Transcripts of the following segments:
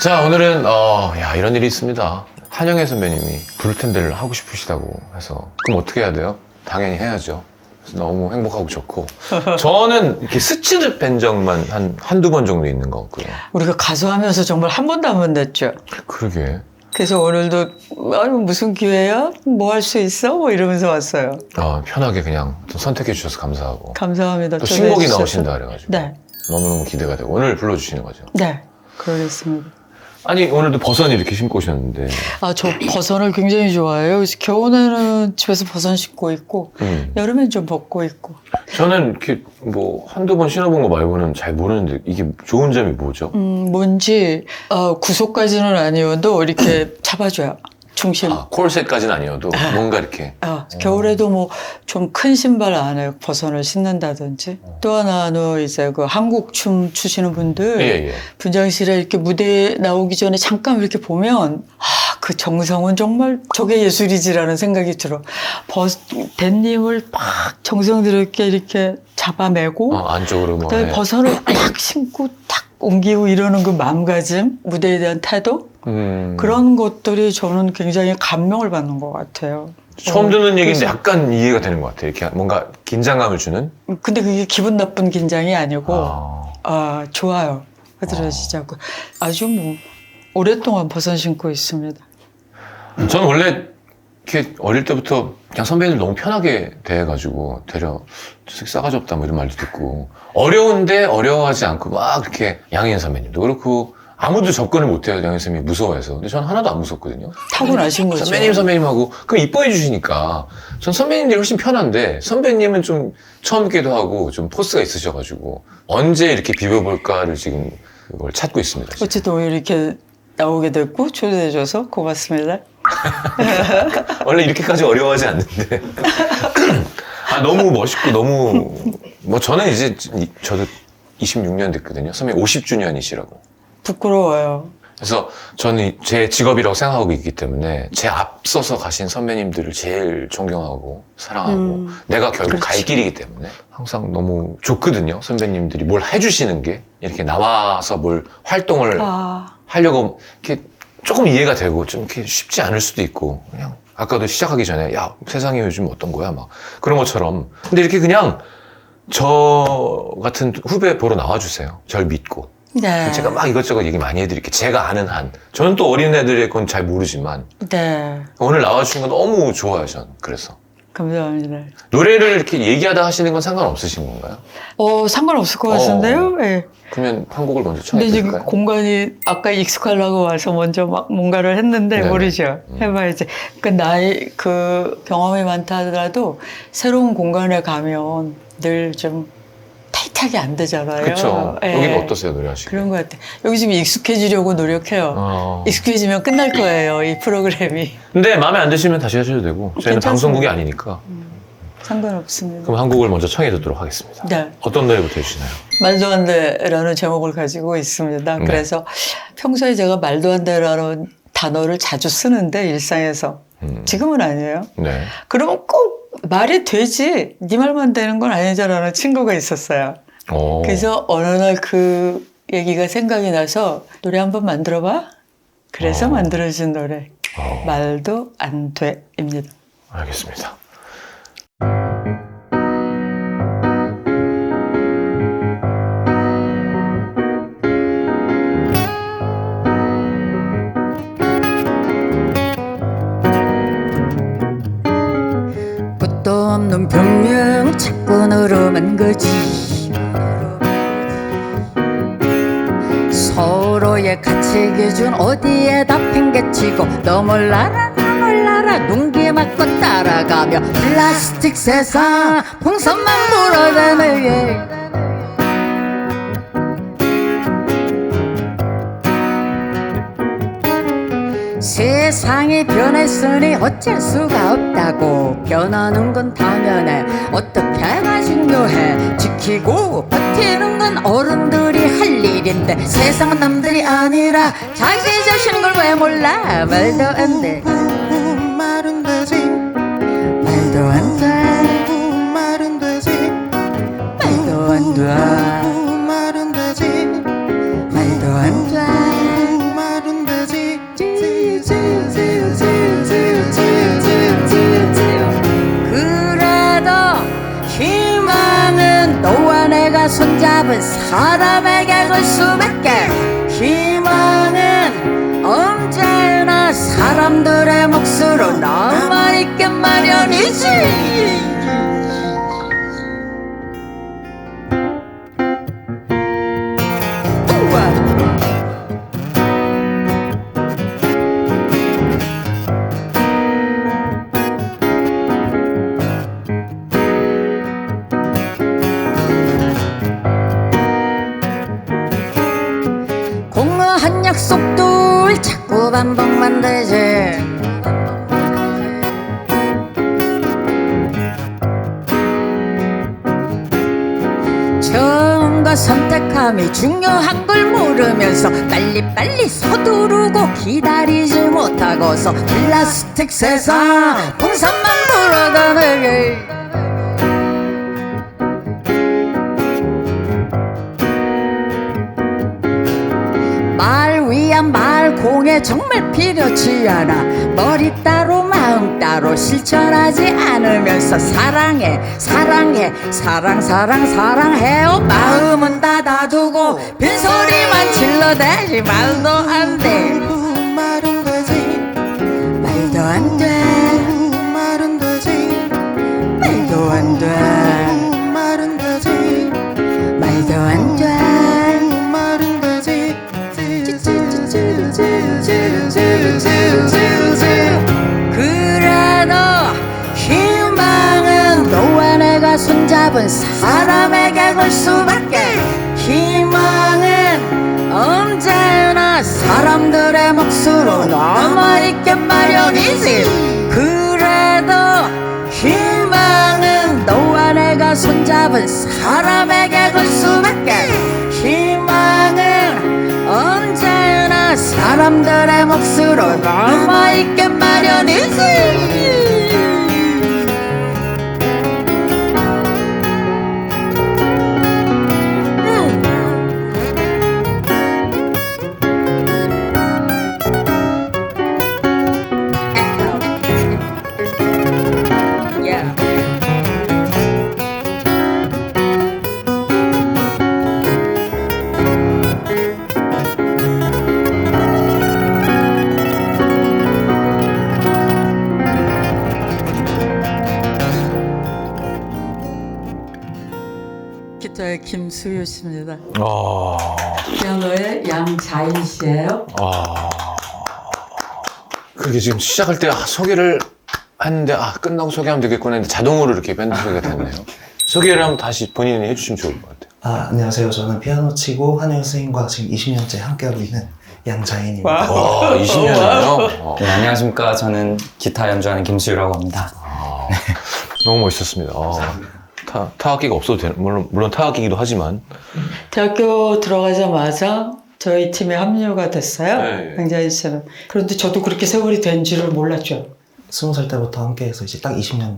자, 오늘은 이런 일이 있습니다. 한영애 선배님이 브루텐데를 하고 싶으시다고 해서 그럼 어떻게 해야 돼요? 당연히 해야죠. 그래서 너무 행복하고 좋고 저는 이렇게 스치듯 뵌 적만 한두 번 정도 있는 것 같고요. 우리가 가수하면서 정말 한 번도 안 만났죠. 그러게. 그래서 오늘도 아니 무슨 기회야? 뭐 할 수 있어? 뭐 이러면서 왔어요. 편하게 그냥 선택해 주셔서 감사하고 감사합니다. 또 신곡이 초대해 나오신다 주셔서. 그래가지고 네. 너무너무 기대가 되고 오늘 불러주시는 거죠? 네. 그러겠습니다. 아니 오늘도 버선 이렇게 신고 오셨는데 저 버선을 굉장히 좋아해요. 그래서 겨울에는 집에서 버선 신고 있고 여름엔 좀 벗고 있고. 저는 이렇게 뭐 한두 번 신어본 거 말고는 잘 모르는데 이게 좋은 점이 뭐죠? 뭔지 구속까지는 아니어도 이렇게 잡아줘요. 중심. 콜셋까지는 아니어도 뭔가 이렇게 겨울에도 뭐 좀 큰 신발 안에 버선을 신는다든지 또 하나는 이제 그 한국 춤 추시는 분들 예. 분장실에 이렇게 무대에 나오기 전에 잠깐 이렇게 보면 그 정성은 정말 저게 예술이지라는 생각이 들어. 댄님을 막 정성 들였게 이렇게 잡아매고 안쪽으로 뭐 그다음에 버선을 딱 신고 딱 옮기고 이러는 그 마음가짐, 무대에 대한 태도 그런 것들이 저는 굉장히 감명을 받는 것 같아요. 처음 듣는 얘기인데 약간 이해가 되는 것 같아요. 이렇게 뭔가 긴장감을 주는? 근데 그게 기분 나쁜 긴장이 아니고 좋아요. 흐드러지자고. 아주 뭐 오랫동안 버선 신고 있습니다. 저는 원래 이렇게 어릴 때부터 그냥 선배님 너무 편하게 대해가지고 저 새끼 싸가지 없다 뭐 이런 말도 듣고 어려운데 어려워하지 않고 막 이렇게 양희은 선배님도 그렇고 아무도 접근을 못해요. 양희은 선배님이 무서워해서. 근데 저는 하나도 안 무섭거든요. 타고나신 거죠. 선배님하고 그럼 이뻐해 주시니까 전 선배님들이 훨씬 편한데 선배님은 좀 처음기도 하고 좀 포스가 있으셔가지고 언제 이렇게 비벼볼까를 지금 그걸 찾고 있습니다. 지금. 어쨌든 오늘 이렇게 나오게 됐고 초대해줘서 고맙습니다. 원래 이렇게까지 어려워하지 않는데 너무 멋있고 너무 뭐 저는 이제 저도 26년 됐거든요. 선배님 50주년이시라고. 부끄러워요. 그래서 저는 제 직업이라고 생각하고 있기 때문에 제 앞서서 가신 선배님들을 제일 존경하고 사랑하고 내가 결국 갈 길이기 때문에 항상 너무 좋거든요. 선배님들이 뭘 해주시는 게 이렇게 나와서 뭘 활동을 하려고 이렇게 조금 이해가 되고 좀 이렇게 쉽지 않을 수도 있고 그냥 아까도 시작하기 전에 야 세상이 요즘 어떤 거야 막 그런 것처럼 근데 이렇게 그냥 저 같은 후배 보러 나와주세요. 절 믿고. 네. 제가 막 이것저것 얘기 많이 해드릴게요. 제가 아는 한. 저는 또 어린애들의 건 잘 모르지만. 네. 오늘 나와주신 건 너무 좋아요, 전. 그래서. 감사합니다. 노래를 이렇게 얘기하다 하시는 건 상관없으신 건가요? 상관없을 것 같은데요? 네. 그러면 한 곡을 먼저 근데 지금 청해드릴까요? 공간이 아까 익숙하려고 와서 먼저 막 뭔가를 했는데 네네. 모르죠. 해봐야지. 나이 경험이 많다 하더라도 새로운 공간에 가면 늘 좀 타이트하게 안 되잖아요. 그렇죠. 예. 여기는 어떠세요, 노래하시기? 그런 것 같아요. 여기 지금 익숙해지려고 노력해요. 익숙해지면 끝날 거예요, 이 프로그램이. 근데 마음에 안 드시면 다시 하셔도 되고 저희는 괜찮습니다. 방송국이 아니니까. 상관없습니다. 그럼 한 곡을 먼저 청해 듣도록 하겠습니다. 네. 어떤 노래부터 해주시나요? 말도 안 돼라는 제목을 가지고 있습니다. 네. 그래서 평소에 제가 말도 안 돼라는 단어를 자주 쓰는데 일상에서 지금은 아니에요. 네. 그러면 꼭 말이 되지 네 말만 되는 건 아니잖아는 친구가 있었어요. 그래서 어느 날 그 얘기가 생각이 나서 노래 한번 만들어봐. 그래서 만들어진 노래 말도 안 돼입니다. 알겠습니다. 끝도 없는 변명 착군으로만 거지 서로의 가치 기준 어디에다 팽개치고 너 몰라라 나 몰라라 눈기 맞고 따라가며 플라스틱 세상 풍선만 불어대네 세상이 변했으니 어쩔 수가 없다고 변하는 건 당연해 어떻게 가 중요해 지키고 버티는 건 어른들이 할 일인데 세상은 남들이 아니라 자기 자신인 걸 왜 몰라 말도 안돼 말은 되지 말도 안돼 말은 되지 말도 안돼 말은 되지 말도 안돼 말은 사람에게 걸 수밖에 희망은 언제나 사람들의 몫으로 남아있기 마련이지. 공허한 약속도 자꾸 반복만 되지. 처음과 선택함이 중요한 걸 모르면서 빨리빨리 서두르고 기다리지 못하고서 플라스틱 세상 풍선만 불어다니게. 말 위한 말공에 정말 필요치 않아. 머리 따로 마음 따로 실천하지 않으면서 사랑해 사랑해 사랑해요. 마음은 닫아두고 빈소리만 질러대지 말도 안돼. 말은 되지 말도 안돼. 말은 되지 말도 안돼. 말은 되지 말도 안돼. 말은 되지 그래도 희망은 너와 내가 손잡은 사람에게 걸 수밖에. 희망은 언제나 사람들의 몫으로 남아있기 마련이지. 그래도 희망은 너와 내가 손잡은 사람에게 걸 수밖에. 희망은 언제나 사람들의 몫으로 남아있기 마련이지. Yeah. 기타의 김수유 씨입니다. 피아노의 양자인 씨예요. 그렇게 지금 시작할 때 소개를 했는데 끝나고 소개하면 되겠구나 했는데 자동으로 이렇게 밴드 소개가 됐네요. 소개를 한번 다시 본인이 해주시면 좋을 것 같아요. 안녕하세요. 저는 피아노 치고 한효 선생님과 지금 20년째 함께하고 있는 양자인입니다. 와, 20년이요? 네, 안녕하십니까. 저는 기타 연주하는 김수유라고 합니다. 너무 멋있었습니다. 타악기가 없어도 되는, 물론 타악기이기도 하지만. 대학교 들어가자마자 저희 팀에 합류가 됐어요. 네. 양자인 씨는. 그런데 저도 그렇게 세월이 된 줄을 몰랐죠. 20살 때부터 함께해서 이제 딱 20년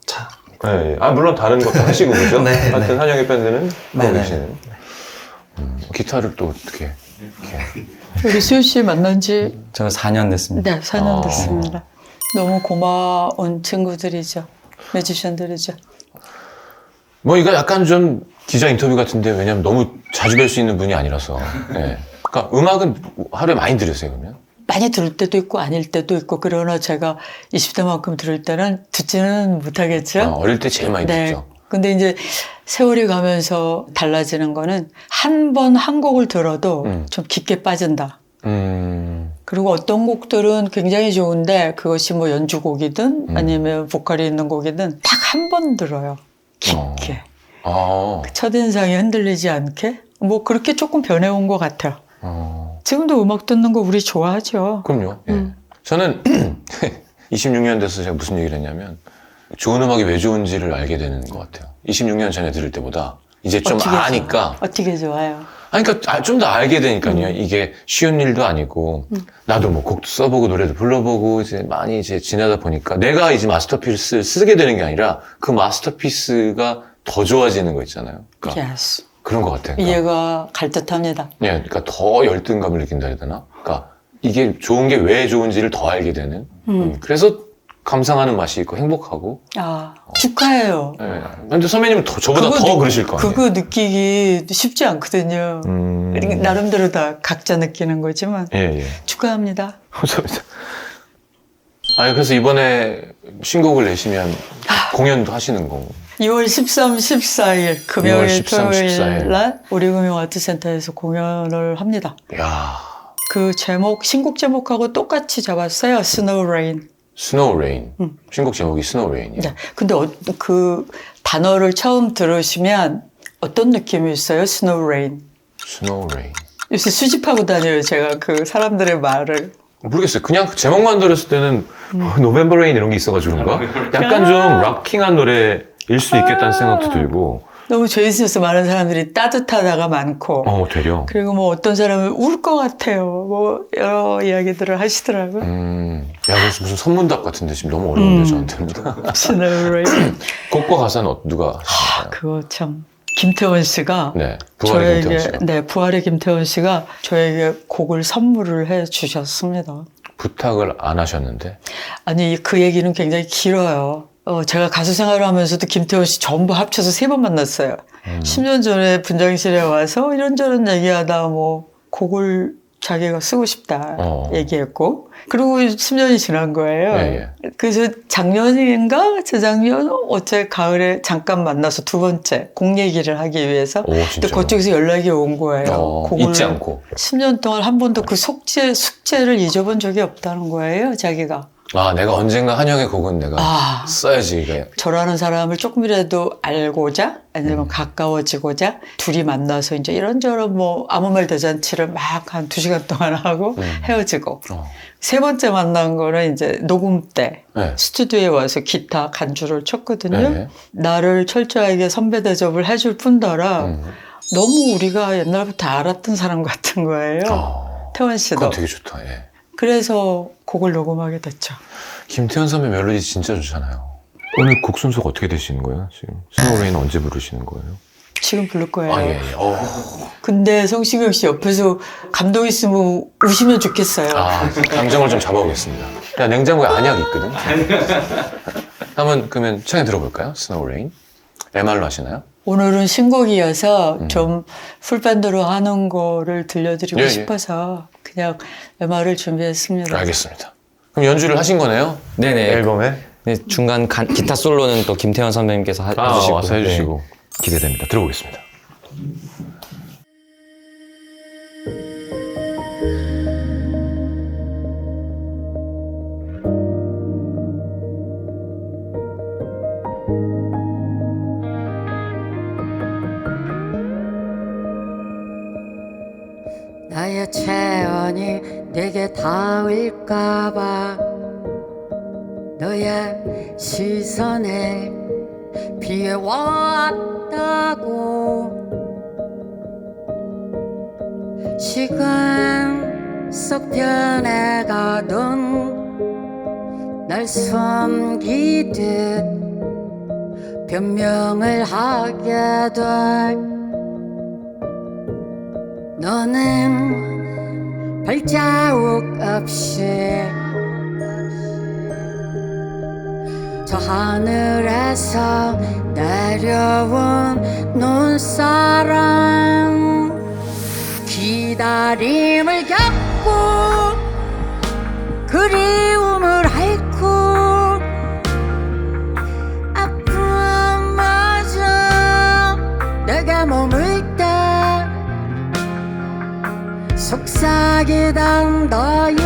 차. 네. 물론 다른 것도 하시고, 그죠? 네, 하여튼 네. 한영의 밴드는 네, 하고 네. 계시는. 기타를 또 어떻게. 이렇게. 우리 수유 씨 만난 지 저 4년 됐습니다. 네, 4년 됐습니다. 너무 고마운 친구들이죠. 뮤지션들이죠. 뭐 이거 약간 좀 기자 인터뷰 같은데 왜냐면 너무 자주 뵐 수 있는 분이 아니라서. 네. 그러니까 음악은 하루에 많이 들으세요, 그러면? 많이 들을 때도 있고 아닐 때도 있고, 그러나 제가 20대만큼 들을 때는 듣지는 못하겠죠. 어릴 때 제일 많이 네. 듣죠. 근데 이제 세월이 가면서 달라지는 거는 한 번 한 곡을 들어도 좀 깊게 빠진다. 그리고 어떤 곡들은 굉장히 좋은데 그것이 뭐 연주곡이든 아니면 보컬이 있는 곡이든 딱 한 번 들어요. 깊게. 첫인상이 흔들리지 않게. 뭐 그렇게 조금 변해온 것 같아요. 지금도 음악 듣는 거 우리 좋아하죠. 그럼요. 예. 저는 26년 돼서 제가 무슨 얘기를 했냐면 좋은 음악이 왜 좋은지를 알게 되는 것 같아요. 26년 전에 들을 때보다 이제 좀 어떻게 아니까. 어떻게 좋아요? 그러니까 좀 더 알게 되니까요. 이게 쉬운 일도 아니고 나도 뭐 곡도 써보고 노래도 불러보고 이제 많이 이제 지나다 보니까 내가 이제 마스터피스를 쓰게 되는 게 아니라 그 마스터피스가 더 좋아지는 거 있잖아요. 그러니까 Yes. 그런 것 같아요. 그러니까. 이해가 갈 듯합니다. 예, 그러니까 더 열등감을 느낀다 해야 되나? 그러니까 이게 좋은 게 왜 좋은지를 더 알게 되는. 그래서 감상하는 맛이 있고 행복하고. 축하해요. 예. 근데 선배님은 저보다 더 그러실 거 아니에요? 그거 느끼기 쉽지 않거든요. 나름대로 다 각자 느끼는 거지만 예. 축하합니다. 감사합니다. 아니, 그래서 이번에 신곡을 내시면 공연도 하시는 거고. 2월 13, 14일 금요일, 2월 13, 토요일 14일. 날 우리금융아트센터에서 공연을 합니다. 야, 그 제목, 신곡 제목하고 똑같이 잡았어요. Snow Rain. 스노우 레인. 신곡 제목이 스노우 레인이에요. 네. 근데 그 단어를 처음 들으시면 어떤 느낌이 있어요? Snow Rain. 스노우 레인. 요새 수집하고 다녀요. 제가 그 사람들의 말을. 모르겠어요. 그냥 그 제목만 들었을 때는 노벤버 레인 이런 게 있어가지고 그런가? 약간 좀 락킹한 노래일 수도 있겠다는 생각도 들고. 너무 제이슨에서 많은 사람들이 따뜻하다가 많고. 되려. 그리고 뭐 어떤 사람은 울 것 같아요. 뭐 여러 이야기들을 하시더라고요. 야, 그래서 무슨 선문답 같은데 지금 너무 어려운데 저한테는. Snow Rain. 곡과 가사는 누가 하셨나요? 그거 참. 김태원 씨가 네, 부활의 김태원 씨가. 네, 부활의 김태원 씨가 저에게 곡을 선물을 해 주셨습니다. 부탁을 안 하셨는데. 아니, 그 얘기는 굉장히 길어요. 제가 가수 생활을 하면서도 김태원 씨 전부 합쳐서 3번 만났어요. 10년 전에 분장실에 와서 이런저런 얘기하다 뭐 곡을 자기가 쓰고 싶다 얘기했고, 그리고 10년이 지난 거예요. 예. 그래서 작년인가 재작년 어째 가을에 잠깐 만나서 두 번째 곡 얘기를 하기 위해서. 오, 진짜. 근데 그쪽에서 연락이 온 거예요. 곡을 잊지 않고. 10년 동안 한 번도 그 숙제를 잊어본 적이 없다는 거예요, 자기가. 내가 언젠가 한영의 곡은 내가 써야지. 이게. 저라는 사람을 조금이라도 알고자 아니면 가까워지고자 둘이 만나서 이제 이런저런 뭐 아무 말 대잔치를 막 한 2시간 동안 하고 헤어지고. 세 번째 만난 거는 이제 녹음 때 네. 스튜디오에 와서 기타 간주를 쳤거든요. 네. 나를 철저하게 선배 대접을 해줄 뿐더러 너무 우리가 옛날부터 알았던 사람 같은 거예요. 태원 씨도. 그건 되게 좋다. 예. 그래서 곡을 녹음하게 됐죠. 김태현 선배 멜로디 진짜 좋잖아요. 오늘 곡 순서가 어떻게 되시는 거예요? 지금 스노우 레인 언제 부르시는 거예요? 지금 부를 거예요. 예. 근데 성시경 씨 옆에서 감동 있으면 우시면 좋겠어요. 감정을 좀 잡아보겠습니다. 야, 냉장고에 안약 있거든. 한번 그러면 청해 들어볼까요? 스노우 레인. MR로 하시나요? 오늘은 신곡이어서 좀 풀밴드로 하는 거를 들려드리고 싶어서 그냥 MR을 준비했습니다. 알겠습니다. 그럼 연주를 하신 거네요? 네네. 앨범에? 네, 중간 기타 솔로는 또 김태현 선배님께서 해주시고. 와서 해주시고. 네. 기대됩니다. 들어보겠습니다. 나의 체온이 내게 닿을까봐 너의 시선에 피해왔다고. 시간 속 변해가던 날 숨기듯 변명을 하게 돼. 너는 발자국 없이 저 하늘에서 내려온 눈사람, 기다림을 겪고 그리움을 앓고 아픔마저 내게 머물 때 속삭이던 너의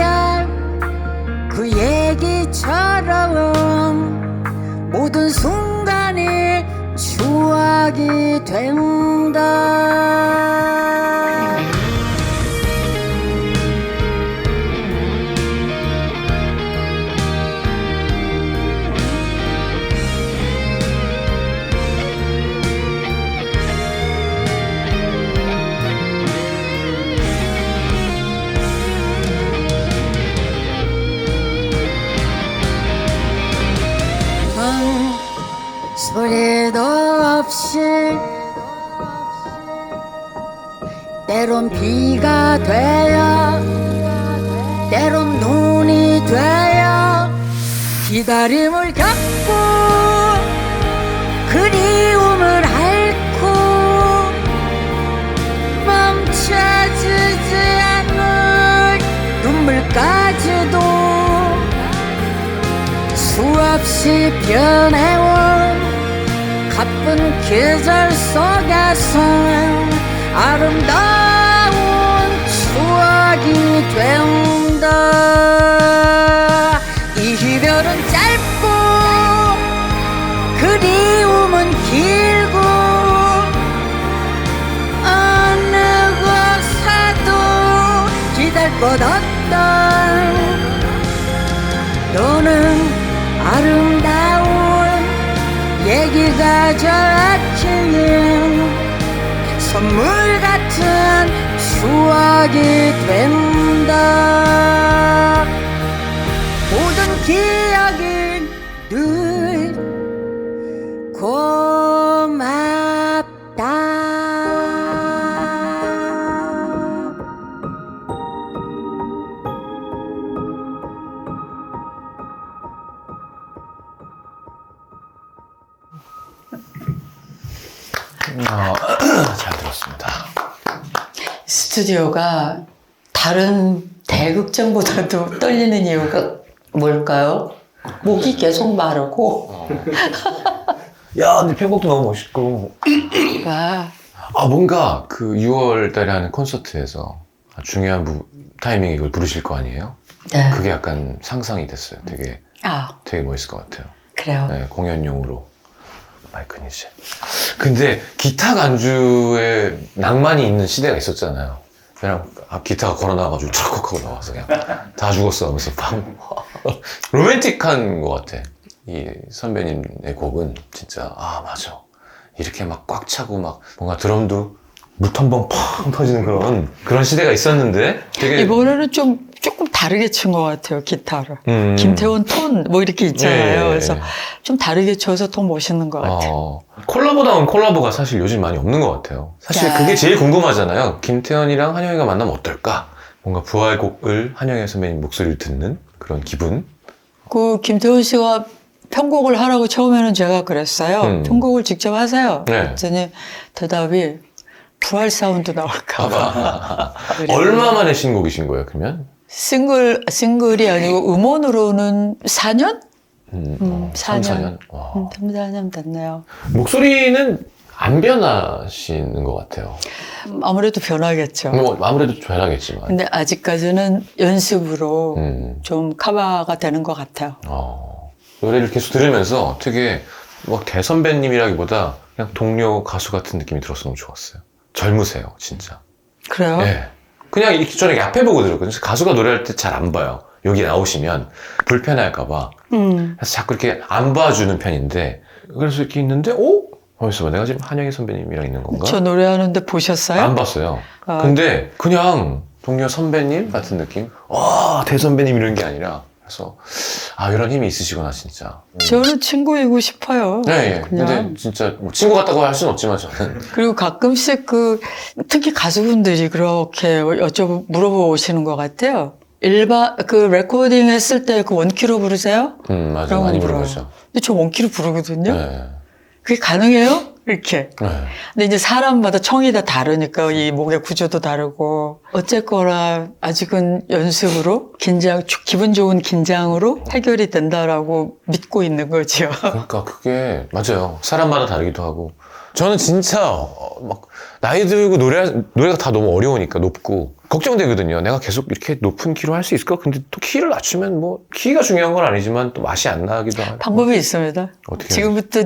그 얘기처럼 모든 순간이 추억이 된다. 소리도 없이 때론 비가 되어 때론 눈이 되어 기다림을 겪고 그리움을 앓고 멈춰지지 않을 눈물까지도 수없이 변해온 가쁜 계절 속에서 아름다운 추억이 된다. 이별은 짧고 그리움은 길고 어느 곳에도 기댈 것 없다. 너는 아름다운 얘기가 저기에 선물 같은 추억이 된다. 모든 기억이 늘 고맙다. 잘 들었습니다. 스튜디오가 다른 대극장보다도 떨리는 이유가 뭘까요? 목이 계속 마르고. 야, 근데 편곡도 너무 멋있고. 아, 뭔가 그 6월 달에 하는 콘서트에서 중요한 타이밍에 이걸 부르실 거 아니에요? 네. 그게 약간 상상이 됐어요. 되게 멋있을 것 같아요. 그래요. 네, 공연용으로. 마이크니지. 근데 기타 간주에 낭만이 있는 시대가 있었잖아요. 그냥 기타가 걸어나와가지고 찰컥하고 나와서 그냥 다 죽었어 하면서 방 로맨틱한 것 같아. 이 선배님의 곡은 진짜 맞아. 이렇게 막 꽉 차고 막 뭔가 드럼도 물 한 번 펑 터지는 그런 시대가 있었는데 되게 이번에는 조금 다르게 친 것 같아요, 기타를. 김태원 톤 뭐 이렇게 있잖아요. 네. 그래서 좀 다르게 쳐서 더 멋있는 것 같아요. 콜라보다운 콜라보가 사실 요즘 많이 없는 것 같아요. 사실 야. 그게 제일 궁금하잖아요. 김태현이랑 한영이가 만나면 어떨까? 뭔가 부활곡을 한영애 선배님 목소리를 듣는 그런 기분? 그 김태원 씨가 편곡을 하라고 처음에는 제가 그랬어요. 편곡을 직접 하세요. 네. 그랬더니 대답이 부활 사운드 나올까 봐. 얼마 만에 신곡이신 거예요, 그러면? 싱글이 아니고 음원으로는 4년? 3, 4년. 4년? 와. 3, 4년 됐네요. 목소리는 안 변하시는 것 같아요. 아무래도 변하겠죠. 뭐 아무래도 변하겠지만. 근데 아직까지는 연습으로 좀 커버가 되는 것 같아요. 노래를 계속 들으면서 되게 막 대선배님이라기보다 그냥 동료 가수 같은 느낌이 들어서 너무 좋았어요. 젊으세요, 진짜. 그래요? 네. 그냥 이렇게 저는 앞에 보고 들었거든요. 가수가 노래할 때 잘 안 봐요. 여기 나오시면 불편할까봐. 그래서 자꾸 이렇게 안 봐주는 편인데, 그래서 이렇게 있는데, 벌써 내가 지금 한영애 선배님이랑 있는 건가? 저 노래하는데 보셨어요? 안 봤어요. 근데 그냥 동료 선배님 같은 느낌? 와, 대선배님 이런 게 아니라. 그래서, 이런 힘이 있으시구나, 진짜. 저는 친구이고 싶어요. 네, 그냥. 근데 진짜 뭐 친구 같다고 할 수는 없지만 저는. 그리고 가끔씩 특히 가수분들이 그렇게 물어보시는 것 같아요. 레코딩 했을 때 그 원키로 부르세요? 맞아요. 그런 많이 건 불어요. 부르죠. 근데 저 원키로 부르거든요. 네. 그게 가능해요? 이렇게. 네. 근데 이제 사람마다 청이 다 다르니까 이 목의 구조도 다르고 어쨌거나 아직은 연습으로 기분 좋은 긴장으로 해결이 된다라고 믿고 있는 거죠. 그러니까 그게 맞아요. 사람마다 다르기도 하고. 저는 진짜 막 나이 들고 노래가 다 너무 어려우니까 높고 걱정되거든요. 내가 계속 이렇게 높은 키로 할 수 있을까? 근데 또 키를 낮추면 뭐 키가 중요한 건 아니지만 또 맛이 안 나기도 하고. 방법이 있습니다. 어떻게 지금부터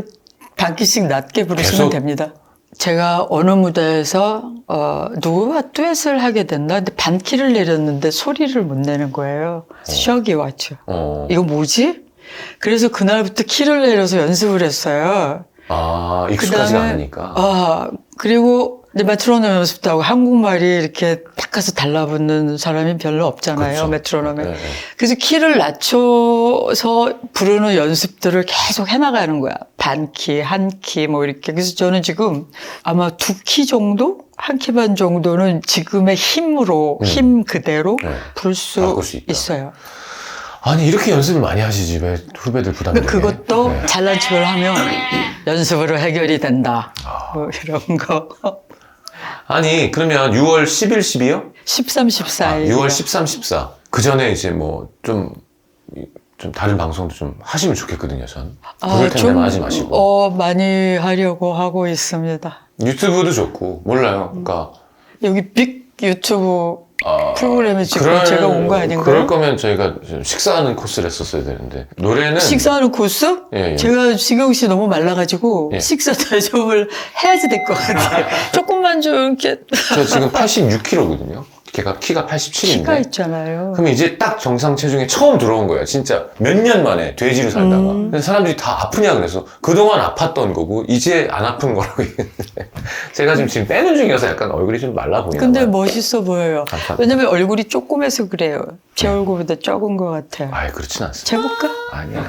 반키씩 낮게 부르시면 계속? 됩니다. 제가 어느 무대에서 누구와 듀엣을 하게 됐나? 근데 반키를 내렸는데 소리를 못 내는 거예요. 셔기 왔죠. 이거 뭐지? 그래서 그날부터 키를 내려서 연습을 했어요. 익숙하지가 그다음에, 않으니까. 그리고 이제 메트로놈 연습도 하고 한국말이 이렇게 딱 가서 달라붙는 사람이 별로 없잖아요. 그렇죠. 메트로놈에. 네. 그래서 키를 낮춰서 부르는 연습들을 계속 해나가는 거야. 반키, 한 키, 뭐 이렇게. 그래서 저는 지금 아마 2키 정도? 1키 반 정도는 지금의 힘으로, 힘 그대로 네. 부를 수 바꿀 수 있다. 있어요. 아니 이렇게 연습을 많이 하시지 왜 후배들 부담되게? 그것도 네. 잘난 척을 하면 연습으로 해결이 된다. 아. 뭐 이런 거. 아니 그러면 6월 10일, 12요? 13, 14일. 6월 13, 14. 그 전에 이제 뭐 좀 다른 방송도 좀 하시면 좋겠거든요, 전. 부를 텐데만 하지 마시고. 많이 하려고 하고 있습니다. 유튜브도 좋고, 몰라요. 그러니까. 여기 빅 유튜브 아, 프로그램에 지금 제가 온 거 아닌가요? 그럴 거면 저희가 좀 식사하는 코스를 했었어야 되는데. 노래는. 식사하는 코스? 예, 예. 제가 지경 씨 너무 말라가지고 예. 식사 대접을 해야지 될 것 같아요. 조금만 좀 이렇게 저 지금 86kg거든요. 걔가 키가 87인데. 키가 있잖아요. 그럼 이제 딱 정상 체중에 처음 들어온 거예요. 진짜 몇 년 만에 돼지로 살다가. 근데 사람들이 다 아프냐 그래서 그동안 아팠던 거고 이제 안 아픈 거라고 얘기했는데 제가 지금 빼는 중이어서 약간 얼굴이 좀 말라 보이나 근데 봐요. 멋있어 보여요. 감사합니다. 왜냐면 얼굴이 조그매서 그래요. 제 얼굴보다 적은 것 같아요. 아이 그렇진 않습니다. 재볼까? 아니야.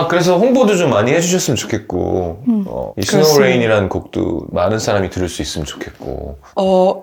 그래서 홍보도 좀 많이 해주셨으면 좋겠고, 이 스노우 그렇습니다. 레인이라는 곡도 많은 사람이 들을 수 있으면 좋겠고.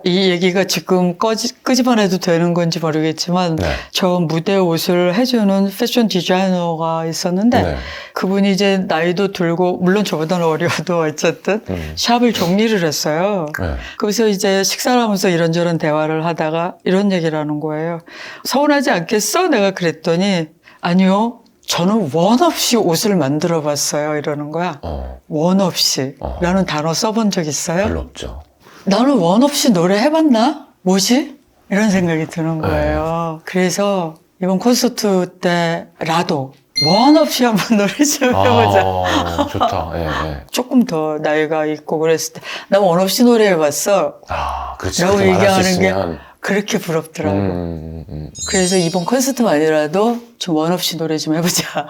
이 얘기가 지금 끄집어내도 되는 건지 모르겠지만, 네. 저 무대 옷을 해주는 패션 디자이너가 있었는데, 네. 그분이 이제 나이도 들고, 물론 저보다는 어려도 어쨌든, 샵을 정리를 했어요. 네. 그래서 이제 식사를 하면서 이런저런 대화를 하다가 이런 얘기를 하는 거예요. 서운하지 않겠어? 내가 그랬더니, 아니요. 저는 원 없이 옷을 만들어 봤어요. 이러는 거야. 원 없이 라는 단어 써본 적 있어요? 별로 없죠. 나는 원 없이 노래 해봤나? 뭐지? 이런 생각이 드는 거예요. 그래서 이번 콘서트 때라도 원 없이 한번 노래 좀 해보자. 좋다. 예, 예. 조금 더 나이가 있고 그랬을 때 나 원 없이 노래 해봤어. 그렇지. 라고 그렇게 말할 수 얘기하는 게 있으면. 그렇게 부럽더라고. 그래서 이번 콘서트만이라도 좀 원 없이 노래 좀 해보자.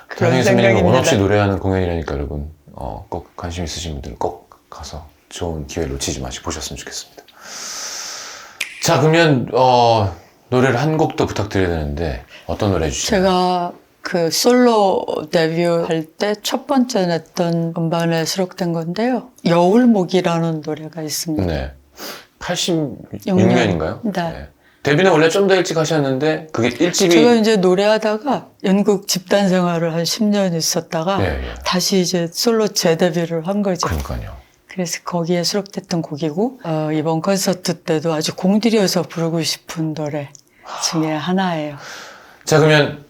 그런 변희 선배님 생각입니다. 원 없이 노래하는 공연이라니까 여러분 꼭 관심 있으신 분들은 꼭 가서 좋은 기회 놓치지 마시고 보셨으면 좋겠습니다. 자 그러면 노래를 한 곡 더 부탁드려야 되는데 어떤 노래 해주시죠? 제가 그 솔로 데뷔할 때 첫 번째 냈던 음반에 수록된 건데요. 여울목이라는 노래가 있습니다. 네. 86년인가요? 네. 데뷔는 원래 좀 더 일찍 하셨는데 그게 1집이 제가 이제 노래하다가 연극 집단 생활을 한 10년 있었다가 예, 예. 다시 이제 솔로 재데뷔를 한 거죠. 그러니까요. 그래서 거기에 수록됐던 곡이고 이번 콘서트 때도 아주 공들여서 부르고 싶은 노래 중에 하나예요. 자 그러면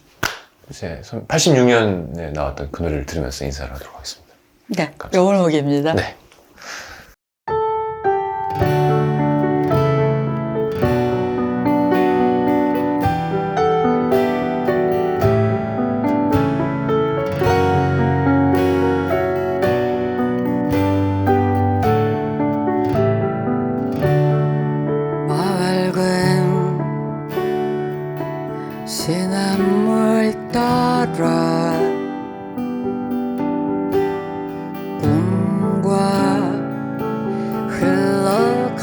이제 86년에 나왔던 그 노래를 들으면서 인사를 하도록 하겠습니다. 네, 감사합니다. 여울목입니다. 네. 맑은 시냇물 따라 꿈과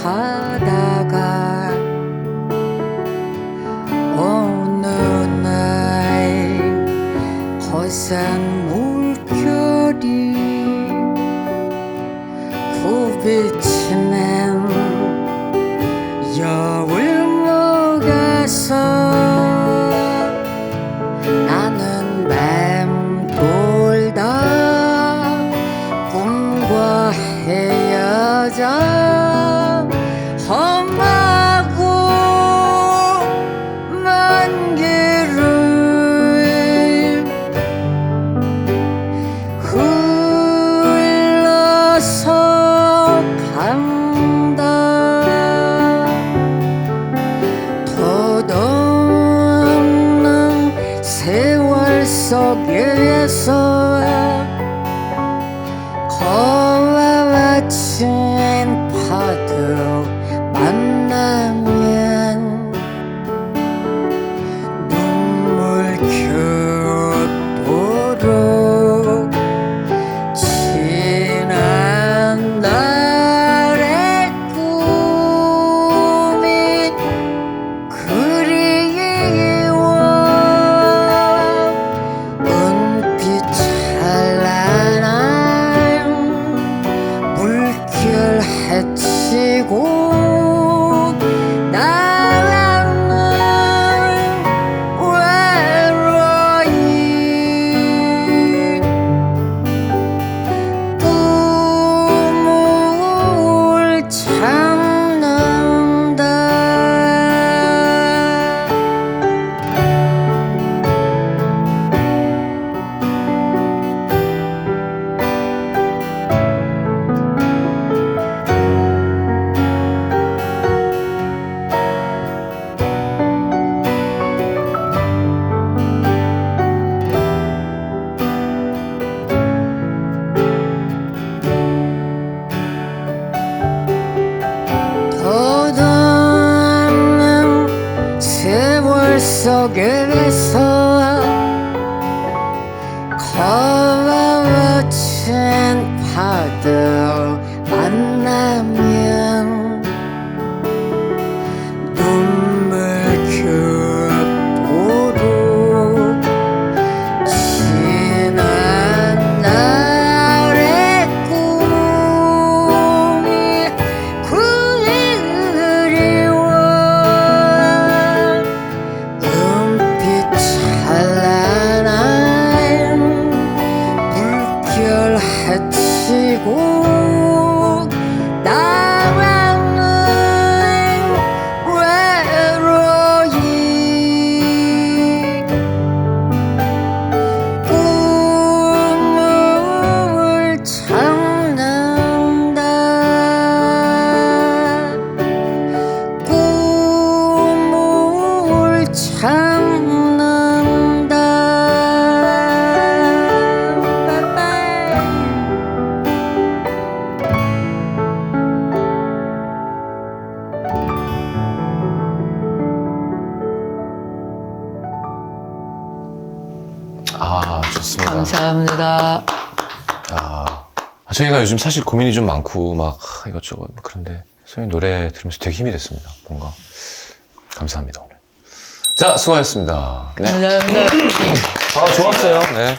흘러가다가 어느 날 거센 물결이 굽이치는 여울목에서 나는 맴돌다 꿈과 헤어져 험하고 먼 길을 흘러서 간다. 덧없는 세월 속에서 거와친 파도 만나면 눈물겹도록 지난 날의 꿈이 그리워 은빛 찬란한 물결 속에서 거워진 파도 만나면 눈물교도로 지난 날의 꿈이 그리워 은빛 찬란한 물결 헤치고 나와는 외로이 꿈을 참는다 꿈을 참는다 아, 좋습니다. 감사합니다. 저희가 요즘 사실 고민이 좀 많고 막 이것저것 그런데 선생님 노래 들으면서 되게 힘이 됐습니다. 뭔가 감사합니다 오늘. 자, 수고하셨습니다. 네. 감사합니다. 좋았어요. 네.